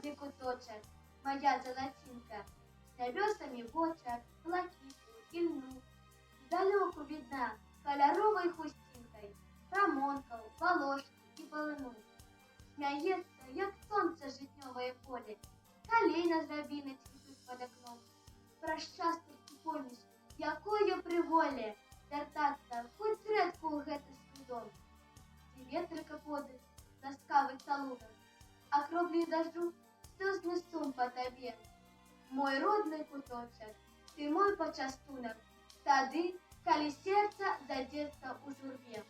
сюди куточок, моя золотинка, з небесами в очах, блакитну і льну. Здалеку видна кольоровою хустинкой Рамонков, Волошки і полину. Сміється, як сонце житньове поле, калина з рябини цвітуть під окном. Прощастості поміж, якою приволі, вертаться хоч зредку у гете свій дом. Ці ветрика подих, ласкавий цалунок, а кроплі дождю сльозний сум по тобі. Мой родний куточок, ти мой почастунок, тады, калі серце задзецца ў журбе.